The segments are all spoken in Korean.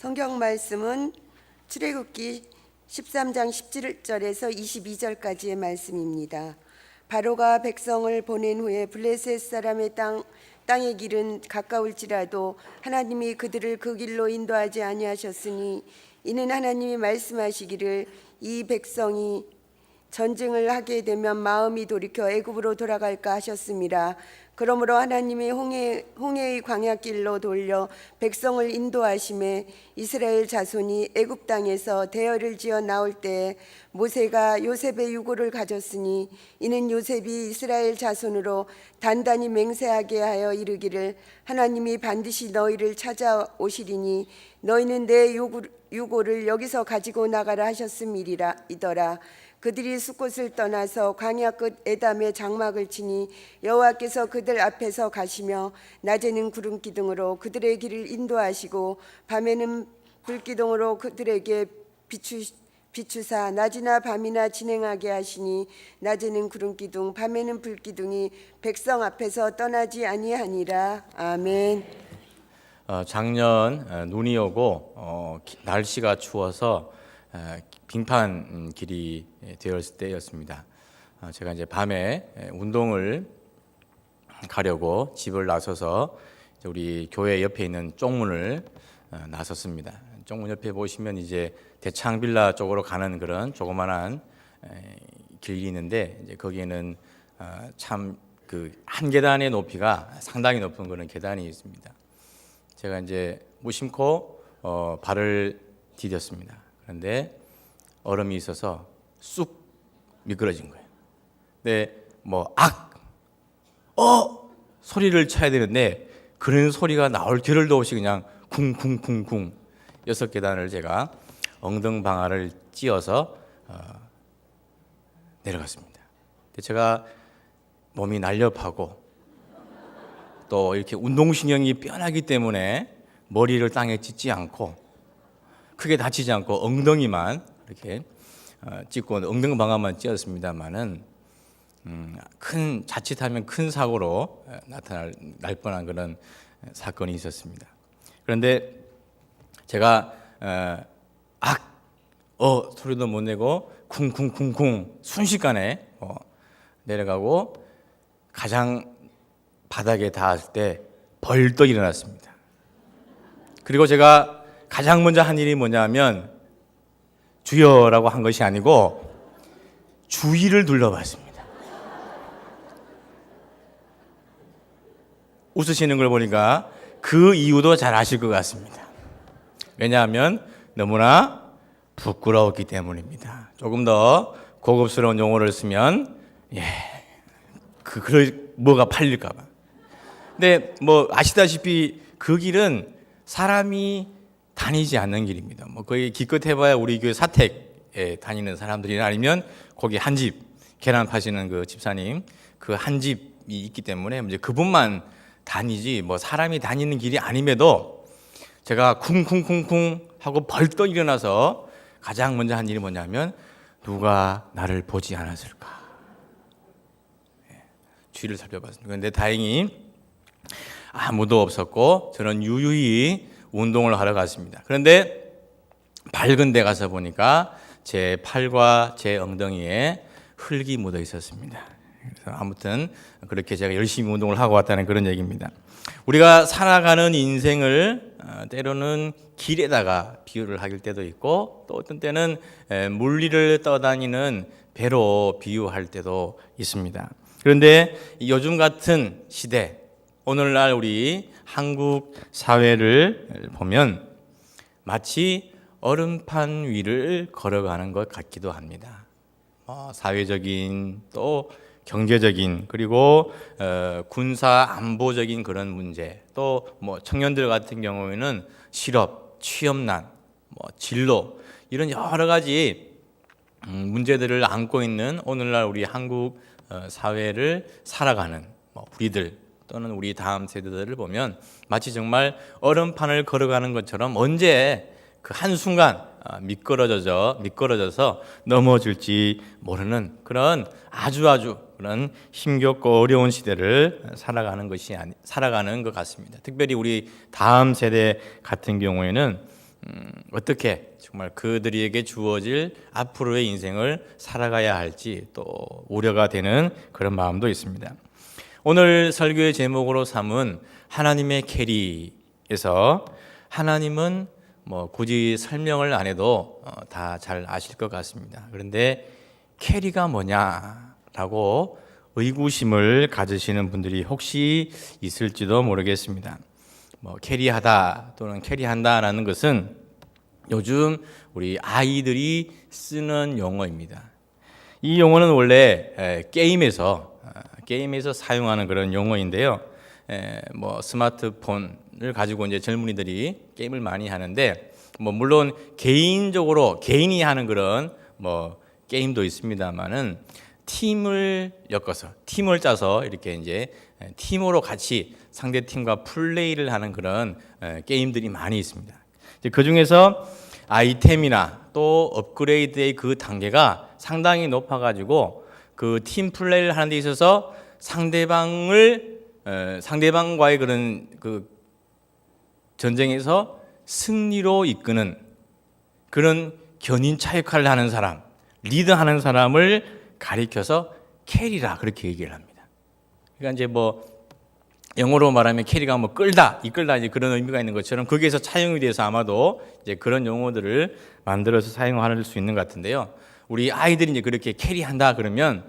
성경 말씀은 출애굽기 13장 17절에서 22절까지의 말씀입니다. 바로가 백성을 보낸 후에 블레셋 사람의 땅의 길은 가까울지라도 하나님이 그들을 그 길로 인도하지 아니하셨으니 이는 하나님이 말씀하시기를 이 백성이 전쟁을 하게 되면 마음이 돌이켜 애굽으로 돌아갈까 하셨습니다. 그러므로 하나님이 홍해의 광야길로 돌려 백성을 인도하심에 이스라엘 자손이 애굽 땅에서 대열을 지어 나올 때 모세가 요셉의 유고를 가졌으니 이는 요셉이 이스라엘 자손으로 단단히 맹세하게 하여 이르기를 하나님이 반드시 너희를 찾아오시리니 너희는 내 유고를 여기서 가지고 나가라 하셨음이더라. 그들이 숫곳을 떠나서 광야 끝 에담에 장막을 치니 여호와께서 그들 앞에서 가시며 낮에는 구름 기둥으로 그들의 길을 인도하시고 밤에는 불 기둥으로 그들에게 비추사 낮이나 밤이나 진행하게 하시니 낮에는 구름 기둥 밤에는 불 기둥이 백성 앞에서 떠나지 아니하니라. 아멘. 작년 눈이 오고 날씨가 추워서 빙판 길이 되었을 때였습니다. 제가 이제 밤에 운동을 가려고 집을 나서서 우리 교회 옆에 있는 쪽문을 나섰습니다. 쪽문 옆에 보시면 이제 대창빌라 쪽으로 가는 그런 조그만한 길이 있는데 이제 거기에는 참 그 한 계단의 높이가 상당히 높은 그런 계단이 있습니다. 제가 이제 무심코 발을 디뎠습니다. 그런데 얼음이 있어서 쑥 미끄러진 거예요. 근데 소리를 쳐야 되는데 그런 소리가 나올 겨를도 없이 그냥 쿵쿵쿵쿵 6계단을 제가 엉덩방아를 찧어서 내려갔습니다. 근데 제가 몸이 날렵하고 또 이렇게 운동신경이 뼈나기 때문에 머리를 땅에 찢지 않고 크게 다치지 않고 엉덩이만 이렇게 찢고 엉덩방아만 찧었습니다만은 자칫하면 큰 사고로 날 뻔한 그런 사건이 있었습니다. 그런데 제가 소리도 못 내고 쿵쿵쿵쿵 순식간에 내려가고 가장 바닥에 닿았을 때 벌떡 일어났습니다. 그리고 제가 가장 먼저 한 일이 뭐냐면 주여라고 한 것이 아니고 주위를 둘러봤습니다. 웃으시는 걸 보니까 그 이유도 잘 아실 것 같습니다. 왜냐하면 너무나 부끄러웠기 때문입니다. 조금 더 고급스러운 용어를 쓰면 뭐가 팔릴까 봐. 근데 아시다시피 그 길은 사람이 다니지 않는 길입니다. 거의 기껏 해봐야 우리 교회 사택에 다니는 사람들이나 아니면 거기 한 집 계란 파시는 그 집사님 그 한 집이 있기 때문에 이제 그분만 다니지 사람이 다니는 길이 아님에도 제가 쿵쿵쿵쿵 하고 벌떡 일어나서 가장 먼저 한 일이 뭐냐면 누가 나를 보지 않았을까 주위를 살펴봤습니다. 그런데 다행히 아무도 없었고 저는 유유히 운동을 하러 갔습니다. 그런데 밝은 데 가서 보니까 제 팔과 제 엉덩이에 흙이 묻어 있었습니다. 그래서 아무튼 그렇게 제가 열심히 운동을 하고 왔다는 그런 얘기입니다. 우리가 살아가는 인생을 때로는 길에다가 비유를 할 때도 있고 또 어떤 때는 물리를 떠다니는 배로 비유할 때도 있습니다. 그런데 요즘 같은 시대 오늘날 우리 한국 사회를 보면 마치 얼음판 위를 걸어가는 것 같기도 합니다. 사회적인 또 경제적인 그리고 군사 안보적인 그런 문제 또 청년들 같은 경우에는 실업, 취업난, 진로 이런 여러 가지 문제들을 안고 있는 오늘날 우리 한국 사회를 살아가는 우리들 또는 우리 다음 세대들을 보면 마치 정말 얼음판을 걸어가는 것처럼 언제 그 한순간 미끄러져서 넘어질지 모르는 그런 아주 그런 힘겹고 어려운 시대를 살아가는 것 같습니다. 특별히 우리 다음 세대 같은 경우에는 어떻게 정말 그들에게 주어질 앞으로의 인생을 살아가야 할지 또 우려가 되는 그런 마음도 있습니다. 오늘 설교의 제목으로 삼은 하나님의 캐리에서 하나님은 뭐 굳이 설명을 안 해도 다 잘 아실 것 같습니다. 그런데 캐리가 뭐냐라고 의구심을 가지시는 분들이 혹시 있을지도 모르겠습니다. 뭐 캐리하다 또는 캐리한다라는 것은 요즘 우리 아이들이 쓰는 용어입니다. 이 용어는 원래 게임에서 사용하는 그런 용어인데요. 뭐 스마트폰을 가지고 이제 젊은이들이 게임을 많이 하는데 뭐 물론 개인적으로 개인이 하는 그런 뭐 게임도 있습니다만은 팀을 엮어서 팀을 짜서 이렇게 이제 팀으로 같이 상대 팀과 플레이를 하는 그런 게임들이 많이 있습니다. 그 중에서 아이템이나 또 업그레이드의 그 단계가 상당히 높아가지고 그 팀 플레이를 하는 데 있어서 상대방과의 그런 그 전쟁에서 승리로 이끄는 그런 견인차 역할을 하는 사람, 리드하는 사람을 가리켜서 캐리라 그렇게 얘기를 합니다. 그러니까 이제 뭐 영어로 말하면 캐리가 뭐 끌다, 이끌다 이제 그런 의미가 있는 것처럼 거기에서 차용이 돼서 아마도 이제 그런 용어들을 만들어서 사용할 수 있는 것 같은데요. 우리 아이들이 이제 그렇게 캐리한다 그러면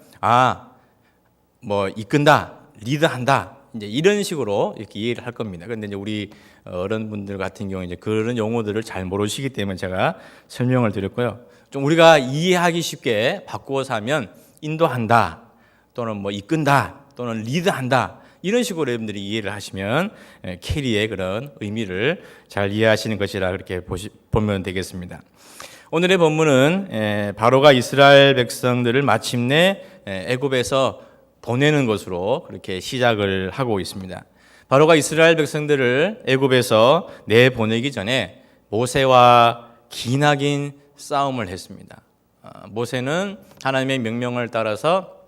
뭐 이끈다, 리드한다 이제 이런 식으로 이렇게 이해를 할 겁니다. 그런데 이제 우리 어른분들 같은 경우 이제 그런 용어들을 잘 모르시기 때문에 제가 설명을 드렸고요. 좀 우리가 이해하기 쉽게 바꾸어서 하면 인도한다 또는 뭐 이끈다 또는 리드한다 이런 식으로 여러분들이 이해를 하시면 캐리의 그런 의미를 잘 이해하시는 것이라 그렇게 보면 되겠습니다. 오늘의 본문은 바로가 이스라엘 백성들을 마침내 애굽에서 보내는 것으로 그렇게 시작을 하고 있습니다. 바로가 이스라엘 백성들을 애굽에서 내보내기 전에 모세와 기나긴 싸움을 했습니다. 모세는 하나님의 명령을 따라서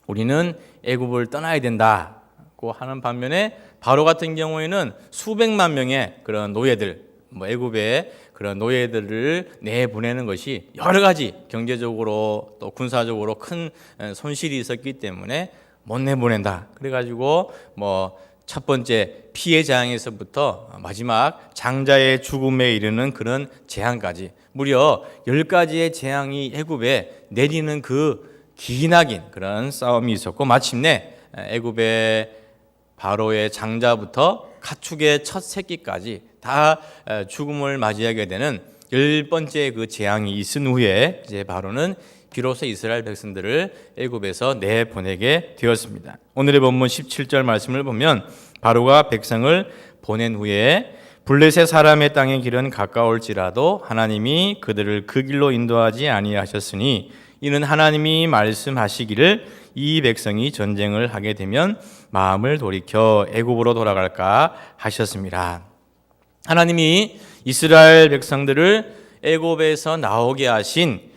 우리는 애굽을 떠나야 된다고 하는 반면에 바로 같은 경우에는 수백만 명의 그런 노예들, 뭐 애굽의 그런 노예들을 내보내는 것이 여러 가지 경제적으로 또 군사적으로 큰 손실이 있었기 때문에 못 내보낸다. 그래가지고 뭐 첫 번째 피해 재앙에서부터 마지막 장자의 죽음에 이르는 그런 재앙까지 무려 10가지의 재앙이 애굽에 내리는 그 기나긴 그런 싸움이 있었고 마침내 애굽의 바로의 장자부터 가축의 첫 새끼까지 다 죽음을 맞이하게 되는 10번째 그 재앙이 있은 후에 이제 바로는 비로소 이스라엘 백성들을 애굽에서 내보내게 되었습니다. 오늘의 본문 17절 말씀을 보면 바로가 백성을 보낸 후에 블레셋 사람의 땅의 길은 가까울지라도 하나님이 그들을 그 길로 인도하지 아니하셨으니 이는 하나님이 말씀하시기를 이 백성이 전쟁을 하게 되면 마음을 돌이켜 애굽으로 돌아갈까 하셨습니다. 하나님이 이스라엘 백성들을 애굽에서 나오게 하신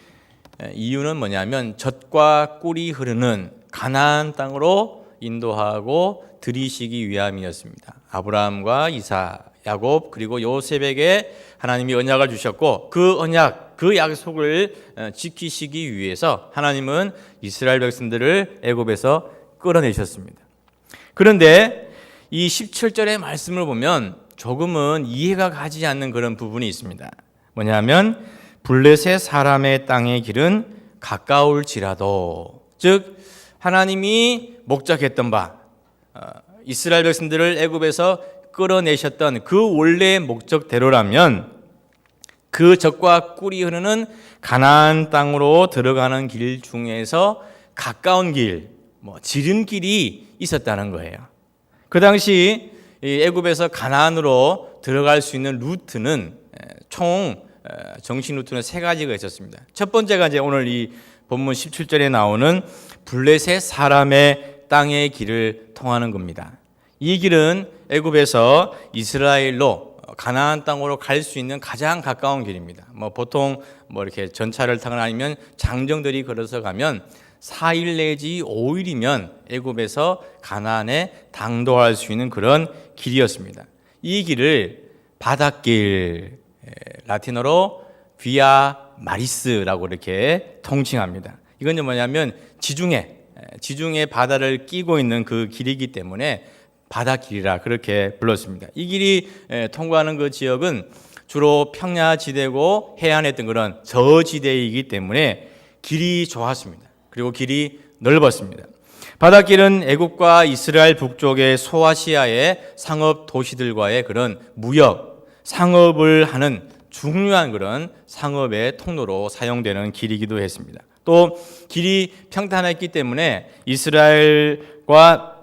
이유는 뭐냐면 젖과 꿀이 흐르는 가나안 땅으로 인도하고 들이시기 위함이었습니다. 아브라함과 이삭, 야곱 그리고 요셉에게 하나님이 언약을 주셨고 그 언약, 그 약속을 지키시기 위해서 하나님은 이스라엘 백성들을 애굽에서 끌어내셨습니다. 그런데 이 17절의 말씀을 보면 조금은 이해가 가지 않는 그런 부분이 있습니다. 뭐냐면 블레셋 사람의 땅의 길은 가까울지라도 즉 하나님이 목적했던 바 이스라엘 백성들을 애굽에서 끌어내셨던 그 원래의 목적대로라면 그 젖과 꿀이 흐르는 가나안 땅으로 들어가는 길 중에서 가까운 길, 지름길이 있었다는 거예요. 그 당시 애굽에서 가나안으로 들어갈 수 있는 루트는 총 정신 루트는 3가지가 있었습니다. 첫 번째가 이제 오늘 이 본문 17절에 나오는 블레셋 사람의 땅의 길을 통하는 겁니다. 이 길은 애굽에서 이스라엘로 가나안 땅으로 갈 수 있는 가장 가까운 길입니다. 보통 이렇게 전차를 타거나 아니면 장정들이 걸어서 가면 4일 내지 5일이면 애굽에서 가나안에 당도할 수 있는 그런 길이었습니다. 이 길을 바닷길, 라틴어로 비아 마리스라고 이렇게 통칭합니다. 이건 뭐냐면 지중해 바다를 끼고 있는 그 길이기 때문에 바닷길이라 그렇게 불렀습니다. 이 길이 통과하는 그 지역은 주로 평야지대고 해안에 있던 그런 저지대이기 때문에 길이 좋았습니다. 그리고 길이 넓었습니다. 바닷길은 애국과 이스라엘 북쪽의 소아시아의 상업 도시들과의 그런 무역, 상업을 하는 중요한 그런 상업의 통로로 사용되는 길이기도 했습니다. 또 길이 평탄했기 때문에 이스라엘과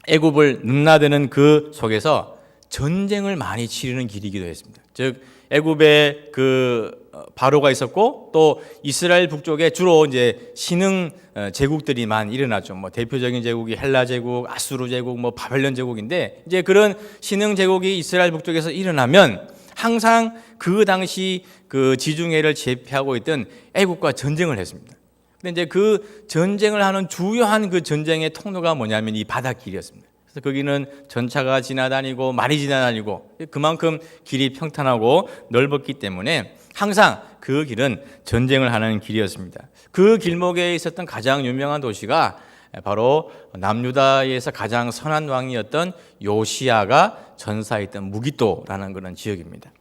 애굽을 넘나드는 그 속에서 전쟁을 많이 치르는 길이기도 했습니다. 즉 애굽에 그 바로가 있었고 또 이스라엘 북쪽에 주로 이제 신흥 제국들이만 일어났죠. 뭐 대표적인 제국이 헬라 제국, 아수르 제국, 뭐 바벨론 제국인데 이제 그런 신흥 제국이 이스라엘 북쪽에서 일어나면 항상 그 당시 그 지중해를 제패하고 있던 애국과 전쟁을 했습니다. 근데 이제 그 전쟁을 하는 주요한 그 전쟁의 통로가 뭐냐면 이 바닷길이었습니다. 그래서 거기는 전차가 지나다니고 말이 지나다니고 그만큼 길이 평탄하고 넓었기 때문에 항상 그 길은 전쟁을 하는 길이었습니다. 그 길목에 있었던 가장 유명한 도시가 바로 남유다에서 가장 선한 왕이었던 요시야가 전사했던 무기또라는 그런 지역입니다.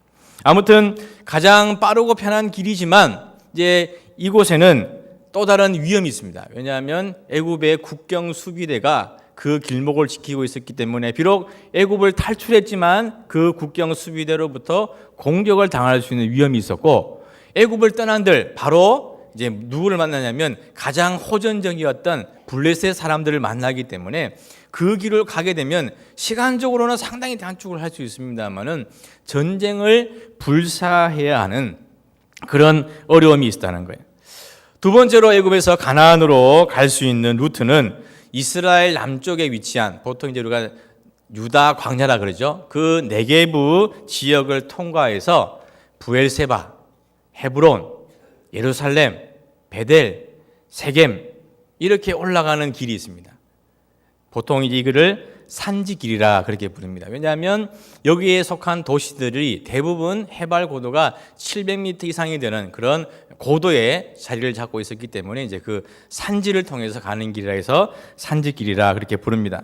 아무튼 가장 빠르고 편한 길이지만 이제 이곳에는 또 다른 위험이 있습니다. 왜냐하면 애굽의 국경 수비대가 그 길목을 지키고 있었기 때문에 비록 애굽을 탈출했지만 그 국경 수비대로부터 공격을 당할 수 있는 위험이 있었고 애굽을 떠난들 바로 이제 누구를 만나냐면 가장 호전적이었던 블레셋 사람들을 만나기 때문에 그 길을 가게 되면 시간적으로는 상당히 단축을 할 수 있습니다만은 전쟁을 불사해야 하는 그런 어려움이 있다는 거예요. 두 번째로 애굽에서 가나안으로 갈 수 있는 루트는 이스라엘 남쪽에 위치한 보통 이제 우리가 유다 광야라 그러죠. 그 네게부 지역을 통과해서 브엘세바, 헤브론, 예루살렘, 베델, 세겜 이렇게 올라가는 길이 있습니다. 보통 이 길을 산지길이라 그렇게 부릅니다. 왜냐하면 여기에 속한 도시들이 대부분 해발 고도가 700m 이상이 되는 그런 고도에 자리를 잡고 있었기 때문에 이제 그 산지를 통해서 가는 길이라 해서 산지길이라 그렇게 부릅니다.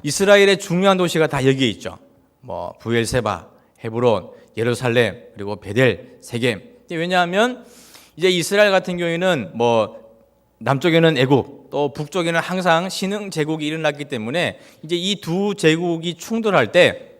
이스라엘의 중요한 도시가 다 여기에 있죠. 뭐 브엘세바, 헤브론, 예루살렘, 그리고 베델, 세겜. 왜냐하면 이제 이스라엘 같은 경우에는 뭐 남쪽에는 애굽, 또 북쪽에는 항상 신흥 제국이 일어났기 때문에 이제 이 두 제국이 충돌할 때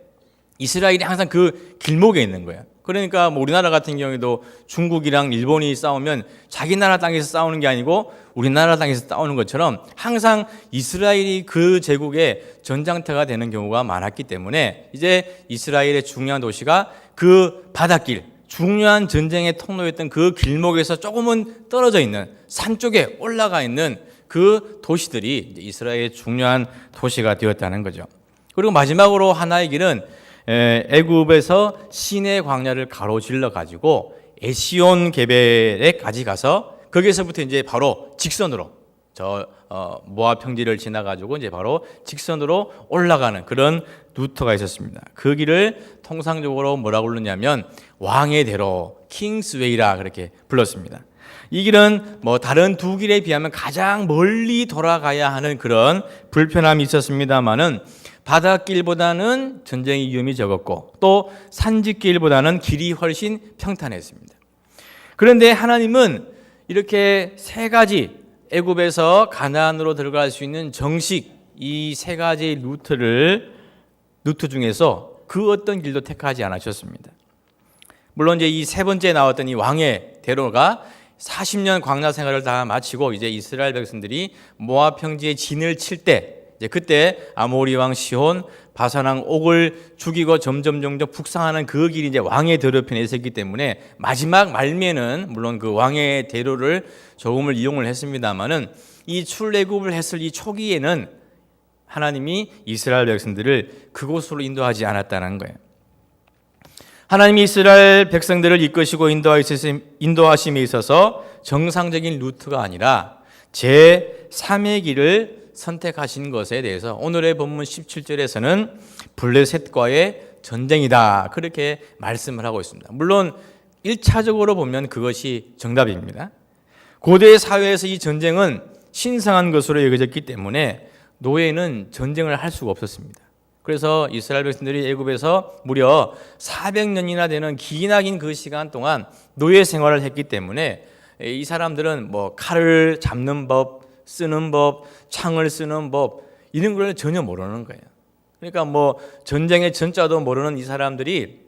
이스라엘이 항상 그 길목에 있는 거예요. 그러니까 뭐 우리나라 같은 경우에도 중국이랑 일본이 싸우면 자기 나라 땅에서 싸우는 게 아니고 우리나라 땅에서 싸우는 것처럼 항상 이스라엘이 그 제국의 전장터가 되는 경우가 많았기 때문에 이제 이스라엘의 중요한 도시가 그 바닷길, 중요한 전쟁의 통로였던 그 길목에서 조금은 떨어져 있는 산 쪽에 올라가 있는 그 도시들이 이스라엘의 중요한 도시가 되었다는 거죠. 그리고 마지막으로 하나의 길은 애굽에서 시내 광야를 가로질러 가지고 에시온 게벨에까지 가서 거기에서부터 이제 바로 직선으로 모압 평지를 지나 가지고 이제 바로 직선으로 올라가는 그런 루트가 있었습니다. 그 길을 통상적으로 뭐라고 부르냐면 왕의 대로, 킹스웨이라 그렇게 불렀습니다. 이 길은 뭐 다른 두 길에 비하면 가장 멀리 돌아가야 하는 그런 불편함이 있었습니다만은 바닷길보다는 전쟁의 위험이 적었고 또 산지길보다는 길이 훨씬 평탄했습니다. 그런데 하나님은 이렇게 세 가지 애굽에서 가나안으로 들어갈 수 있는 정식 이 세 가지 루트 중에서 그 어떤 길도 택하지 않으셨습니다. 물론 이제 이 세 번째 나왔던 이 왕의 대로가 40년 광야 생활을 다 마치고 이제 이스라엘 백성들이 모압 평지에 진을 칠 때 이제 그때 아모리 왕 시혼, 바산 왕 옥을 죽이고 점점 북상하는 그 길이 이제 왕의 대로편에 있었기 때문에 마지막 말미에는 물론 그 왕의 대로를 조금을 이용을 했습니다만은 이 출애굽을 했을 이 초기에는 하나님이 이스라엘 백성들을 그곳으로 인도하지 않았다는 거예요. 하나님이 이스라엘 백성들을 이끄시고 인도하심에 있어서 정상적인 루트가 아니라 제3의 길을 선택하신 것에 대해서 오늘의 본문 17절에서는 블레셋과의 전쟁이다. 그렇게 말씀을 하고 있습니다. 물론 1차적으로 보면 그것이 정답입니다. 고대 사회에서 이 전쟁은 신성한 것으로 여겨졌기 때문에 노예는 전쟁을 할 수가 없었습니다. 그래서 이스라엘 백성들이 애굽에서 무려 400년이나 되는 기나긴 그 시간 동안 노예 생활을 했기 때문에 이 사람들은 뭐 칼을 잡는 법, 쓰는 법, 창을 쓰는 법 이런 걸 전혀 모르는 거예요. 그러니까 뭐 전쟁의 전자도 모르는 이 사람들이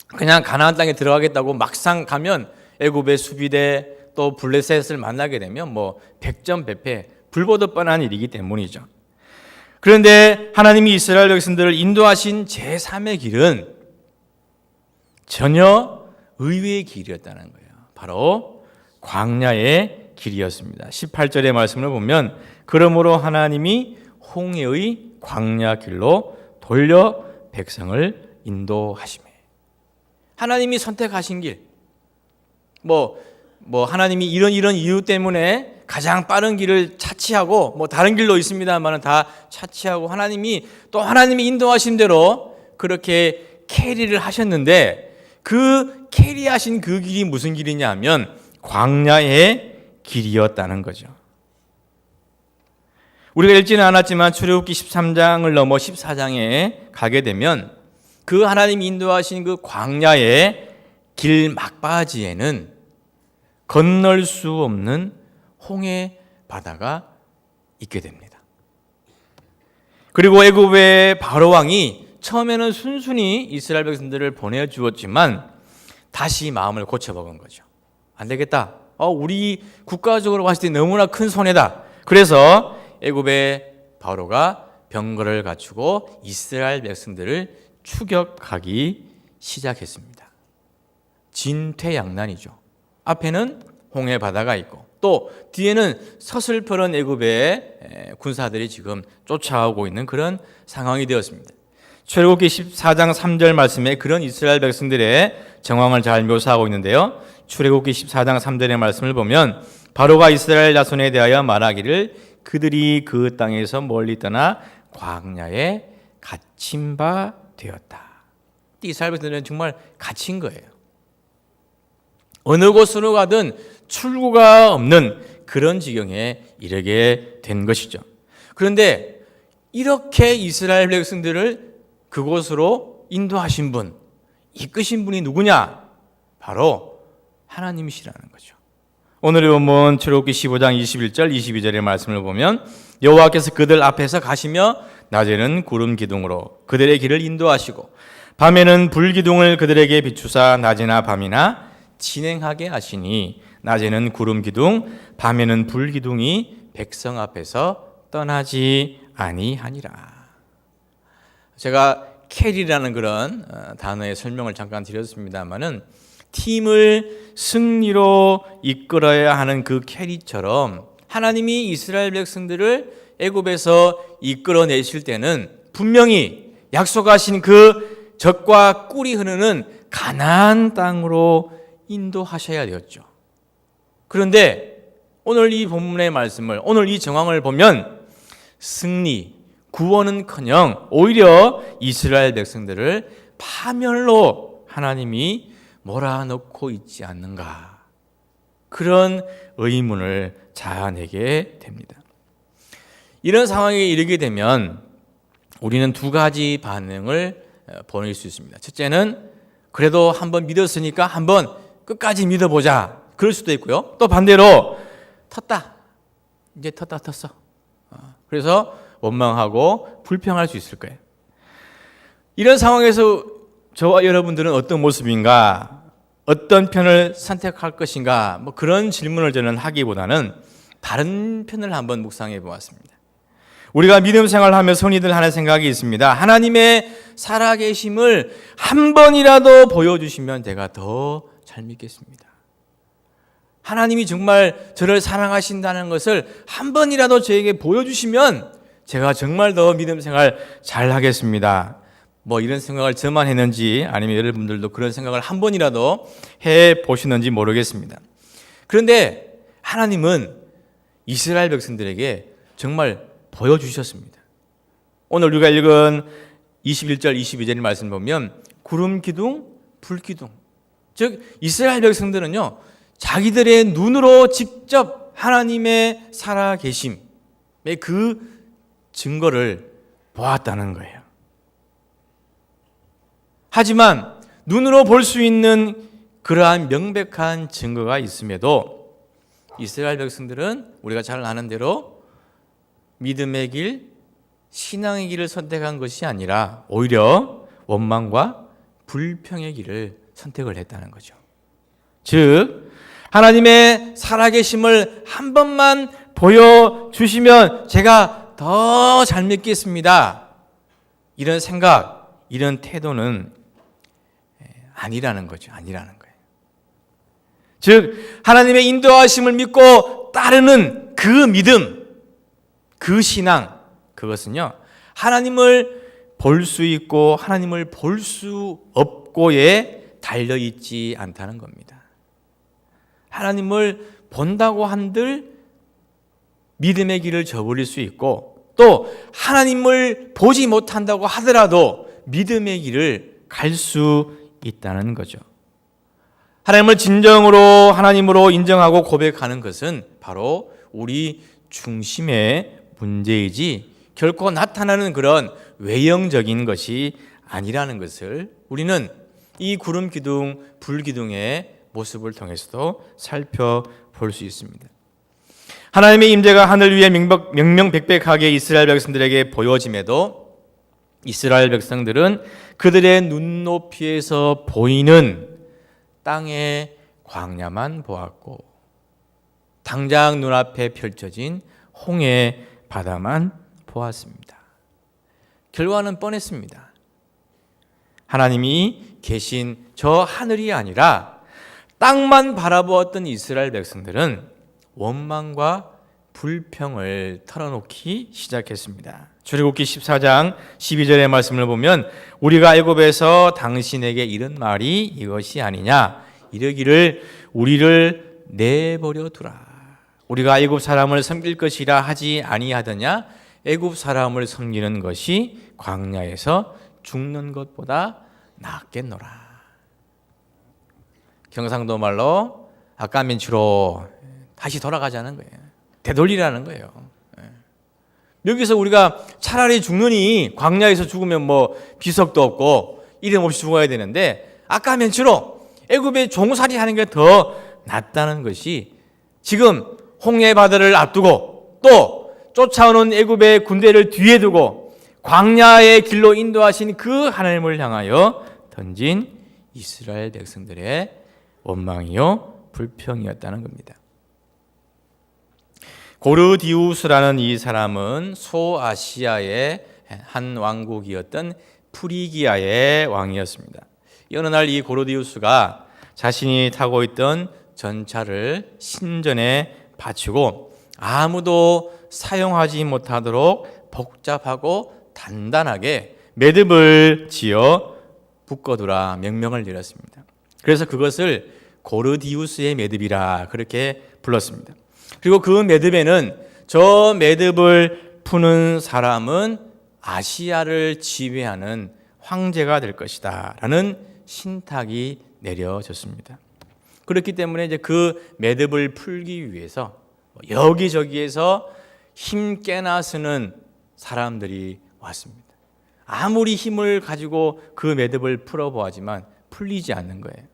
그냥 가나안 땅에 들어가겠다고 막상 가면 애굽의 수비대 또 블레셋을 만나게 되면 뭐 백전백패 불보듯 뻔한 일이기 때문이죠. 그런데 하나님이 이스라엘 백성들을 인도하신 제3의 길은 전혀 의외의 길이었다는 거예요. 바로 광야의 길이었습니다. 18절의 말씀을 보면 그러므로 하나님이 홍해의 광야 길로 돌려 백성을 인도하시매. 하나님이 선택하신 길, 뭐 하나님이 이런 이유 때문에 가장 빠른 길을 차치하고 뭐 다른 길도 있습니다만은 다 차치하고 하나님이 인도하신 대로 그렇게 캐리를 하셨는데 그 캐리하신 그 길이 무슨 길이냐 하면 광야의 길이었다는 거죠. 우리가 읽지는 않았지만 출애굽기 13장을 넘어 14장에 가게 되면 그 하나님이 인도하신 그 광야의 길 막바지에는 건널 수 없는 홍해 바다가 있게 됩니다. 그리고 애굽의 바로 왕이 처음에는 순순히 이스라엘 백성들을 보내주었지만 다시 마음을 고쳐먹은 거죠. 안 되겠다. 우리 국가적으로 봤을 때 너무나 큰 손해다. 그래서 애굽의 바로가 병거를 갖추고 이스라엘 백성들을 추격하기 시작했습니다. 진퇴양난이죠. 앞에는 홍해 바다가 있고 또 뒤에는 서슬퍼런 애굽의 군사들이 지금 쫓아오고 있는 그런 상황이 되었습니다. 출애굽기 14장 3절 말씀에 그런 이스라엘 백성들의 정황을 잘 묘사하고 있는데요. 출애굽기 14장 3절의 말씀을 보면 바로가 이스라엘 자손에 대하여 말하기를 그들이 그 땅에서 멀리 떠나 광야에 갇힌 바 되었다. 이스라엘 백성들은 정말 갇힌 거예요. 어느 곳으로 가든 출구가 없는 그런 지경에 이르게 된 것이죠. 그런데 이렇게 이스라엘 백성들을 그곳으로 인도하신 분, 이끄신 분이 누구냐? 바로 하나님이시라는 거죠. 오늘의 본문 출애굽기 15장 21절 22절의 말씀을 보면 여호와께서 그들 앞에서 가시며 낮에는 구름 기둥으로 그들의 길을 인도하시고 밤에는 불 기둥을 그들에게 비추사 낮이나 밤이나 진행하게 하시니 낮에는 구름 기둥 밤에는 불 기둥이 백성 앞에서 떠나지 아니하니라. 제가 캐리라는 그런 단어의 설명을 잠깐 드렸습니다마는 팀을 승리로 이끌어야 하는 그 캐리처럼 하나님이 이스라엘 백성들을 애굽에서 이끌어내실 때는 분명히 약속하신 그 젖과 꿀이 흐르는 가나안 땅으로 인도하셔야 되었죠. 그런데 오늘 이 본문의 말씀을, 오늘 이 정황을 보면 승리, 구원은커녕 오히려 이스라엘 백성들을 파멸로 하나님이 몰아넣고 있지 않는가, 그런 의문을 자아내게 됩니다. 이런 상황에 이르게 되면 우리는 두 가지 반응을 보낼 수 있습니다. 첫째는 그래도 한번 믿었으니까 한번 끝까지 믿어보자, 그럴 수도 있고요. 또 반대로 텄다, 이제 텄어. 그래서 원망하고 불평할 수 있을 거예요. 이런 상황에서 저와 여러분들은 어떤 모습인가, 어떤 편을 선택할 것인가, 뭐 그런 질문을 저는 하기보다는 다른 편을 한번 묵상해 보았습니다. 우리가 믿음 생활하면서 흔히들 하는 생각이 있습니다. 하나님의 살아계심을 한 번이라도 보여주시면 제가 더 잘 믿겠습니다. 하나님이 정말 저를 사랑하신다는 것을 한 번이라도 저에게 보여주시면 제가 정말 더 믿음 생활 잘 하겠습니다. 뭐 이런 생각을 저만 했는지 아니면 여러분들도 그런 생각을 한 번이라도 해 보시는지 모르겠습니다. 그런데 하나님은 이스라엘 백성들에게 정말 보여주셨습니다. 오늘 우리가 읽은 21절, 22절 말씀 보면 구름 기둥, 불 기둥. 즉 이스라엘 백성들은요, 자기들의 눈으로 직접 하나님의 살아계심의 그 증거를 보았다는 거예요. 하지만 눈으로 볼 수 있는 그러한 명백한 증거가 있음에도 이스라엘 백성들은 우리가 잘 아는 대로 믿음의 길, 신앙의 길을 선택한 것이 아니라 오히려 원망과 불평의 길을 선택을 했다는 거죠. 즉 하나님의 살아계심을 한 번만 보여주시면 제가 더 잘 믿겠습니다. 이런 생각, 이런 태도는 아니라는 거죠. 아니라는 거예요. 즉 하나님의 인도하심을 믿고 따르는 그 믿음, 그 신앙, 그것은요 하나님을 볼 수 있고 하나님을 볼 수 없고에 달려있지 않다는 겁니다. 하나님을 본다고 한들 믿음의 길을 저버릴 수 있고, 또 하나님을 보지 못한다고 하더라도 믿음의 길을 갈 수 있다는 거죠. 하나님을 진정으로 하나님으로 인정하고 고백하는 것은 바로 우리 중심의 문제이지 결코 나타나는 그런 외형적인 것이 아니라는 것을 우리는 이 구름 기둥, 불 기둥의 모습을 통해서도 살펴볼 수 있습니다. 하나님의 임재가 하늘 위에 명명백백하게 이스라엘 백성들에게 보여짐에도 이스라엘 백성들은 그들의 눈높이에서 보이는 땅의 광야만 보았고 당장 눈앞에 펼쳐진 홍해 바다만 보았습니다. 결과는 뻔했습니다. 하나님이 계신 저 하늘이 아니라 땅만 바라보았던 이스라엘 백성들은 원망과 불평을 털어놓기 시작했습니다. 출애굽기 14장 12절의 말씀을 보면 우리가 애굽에서 당신에게 이른 말이 이것이 아니냐, 이르기를 우리를 내버려 두라. 우리가 애굽 사람을 섬길 것이라 하지 아니하더냐. 애굽 사람을 섬기는 것이 광야에서 죽는 것보다 낫겠노라. 경상도 말로 아까면치로 다시 돌아가자는 거예요. 되돌리라는 거예요. 여기서 우리가 차라리 죽느니 광야에서 죽으면 뭐 비석도 없고 이름 없이 죽어야 되는데 아까면치로 애굽에 종살이 하는 게 더 낫다는 것이 지금 홍해 바다를 앞두고 또 쫓아오는 애굽의 군대를 뒤에 두고 광야의 길로 인도하신 그 하나님을 향하여 던진 이스라엘 백성들의 원망이요 불평이었다는 겁니다. 고르디우스라는 이 사람은 소아시아의 한 왕국이었던 프리기아의 왕이었습니다. 어느 날 이 고르디우스가 자신이 타고 있던 전차를 신전에 바치고 아무도 사용하지 못하도록 복잡하고 단단하게 매듭을 지어 묶어두라 명령을 내렸습니다. 그래서 그것을 고르디우스의 매듭이라 그렇게 불렀습니다. 그리고 그 매듭에는 저 매듭을 푸는 사람은 아시아를 지배하는 황제가 될 것이다 라는 신탁이 내려졌습니다. 그렇기 때문에 이제 그 매듭을 풀기 위해서 여기저기에서 힘 깨나 쓰는 사람들이 왔습니다. 아무리 힘을 가지고 그 매듭을 풀어보았지만 풀리지 않는 거예요.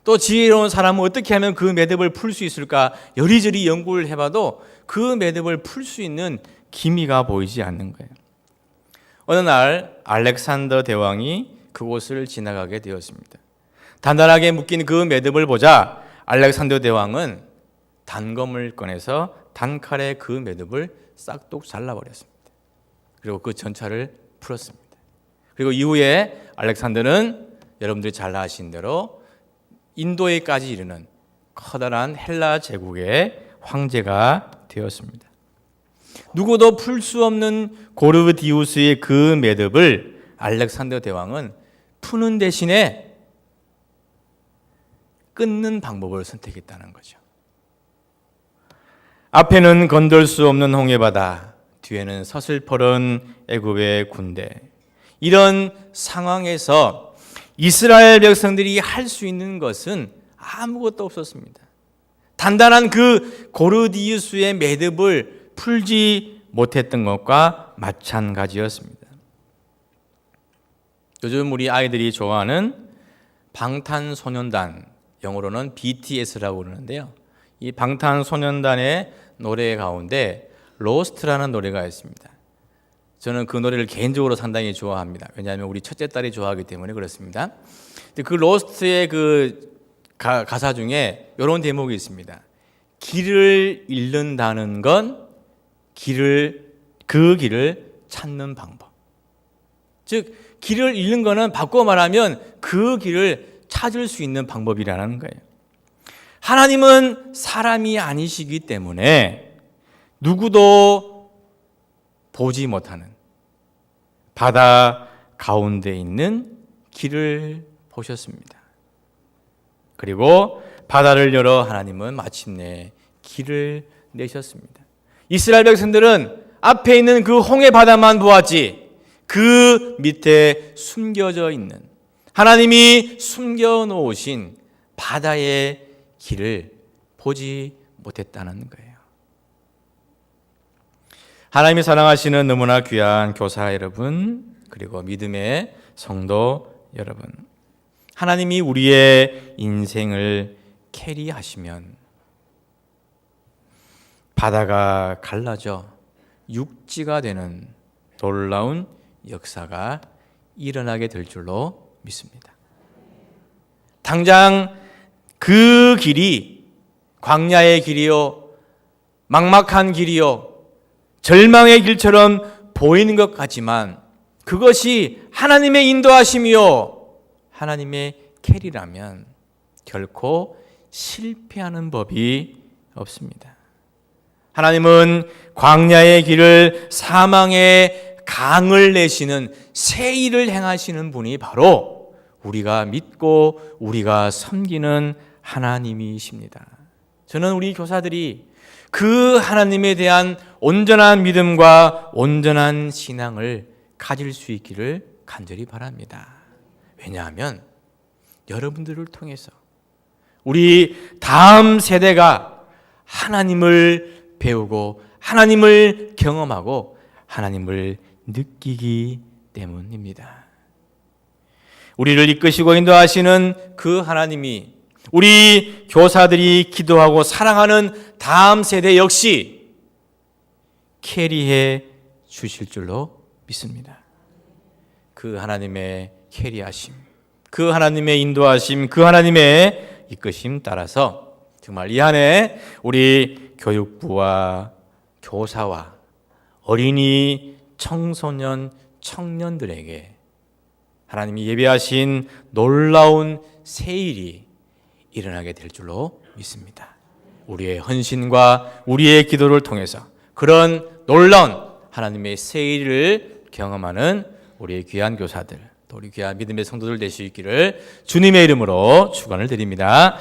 또 지혜로운 사람은 어떻게 하면 그 매듭을 풀 수 있을까 여리저리 연구를 해봐도 그 매듭을 풀 수 있는 기미가 보이지 않는 거예요. 어느 날 알렉산더 대왕이 그곳을 지나가게 되었습니다. 단단하게 묶인 그 매듭을 보자 알렉산더 대왕은 단검을 꺼내서 단칼에 그 매듭을 싹둑 잘라버렸습니다. 그리고 그 전차를 풀었습니다. 그리고 이후에 알렉산더는 여러분들이 잘 아신 대로 인도에까지 이르는 커다란 헬라 제국의 황제가 되었습니다. 누구도 풀 수 없는 고르디우스의 그 매듭을 알렉산더 대왕은 푸는 대신에 끊는 방법을 선택했다는 거죠. 앞에는 건들 수 없는 홍해바다, 뒤에는 서슬퍼런 애굽의 군대, 이런 상황에서 이스라엘 백성들이 할 수 있는 것은 아무것도 없었습니다. 단단한 그 고르디우스의 매듭을 풀지 못했던 것과 마찬가지였습니다. 요즘 우리 아이들이 좋아하는 방탄소년단, 영어로는 BTS라고 그러는데요. 이 방탄소년단의 노래 가운데 로스트라는 노래가 있습니다. 저는 그 노래를 개인적으로 상당히 좋아합니다. 왜냐하면 우리 첫째 딸이 좋아하기 때문에 그렇습니다. 그 로스트의 그 가사 중에 이런 대목이 있습니다. 길을 잃는다는 건 그 길을 찾는 방법. 즉 길을 잃는 거는 바꿔 말하면 그 길을 찾을 수 있는 방법이라는 거예요. 하나님은 사람이 아니시기 때문에 누구도 보지 못하는 바다 가운데 있는 길을 보셨습니다. 그리고 바다를 열어 하나님은 마침내 길을 내셨습니다. 이스라엘 백성들은 앞에 있는 그 홍해 바다만 보았지 그 밑에 숨겨져 있는 하나님이 숨겨놓으신 바다의 길을 보지 못했다는 거예요. 하나님이 사랑하시는 너무나 귀한 교사 여러분, 그리고 믿음의 성도 여러분, 하나님이 우리의 인생을 캐리하시면 바다가 갈라져 육지가 되는 놀라운 역사가 일어나게 될 줄로 믿습니다. 당장 그 길이 광야의 길이요, 막막한 길이요, 절망의 길처럼 보이는 것 같지만 그것이 하나님의 인도하심이요 하나님의 캐리라면 결코 실패하는 법이 없습니다. 하나님은 광야의 길을, 사망의 강을 내시는 새 일을 행하시는 분이 바로 우리가 믿고 우리가 섬기는 하나님이십니다. 저는 우리 교사들이 그 하나님에 대한 온전한 믿음과 온전한 신앙을 가질 수 있기를 간절히 바랍니다. 왜냐하면 여러분들을 통해서 우리 다음 세대가 하나님을 배우고 하나님을 경험하고 하나님을 느끼기 때문입니다. 우리를 이끄시고 인도하시는 그 하나님이 우리 교사들이 기도하고 사랑하는 다음 세대 역시 캐리해 주실 줄로 믿습니다. 그 하나님의 캐리하심, 그 하나님의 인도하심, 그 하나님의 이끄심 따라서 정말 이 한해 우리 교육부와 교사와 어린이, 청소년, 청년들에게 하나님이 예배하신 놀라운 새 일이 일어나게 될 줄로 믿습니다. 우리의 헌신과 우리의 기도를 통해서 그런 놀라운 하나님의 새 일을 경험하는 우리의 귀한 교사들, 또 우리 귀한 믿음의 성도들 되실 있기를 주님의 이름으로 축원을 드립니다.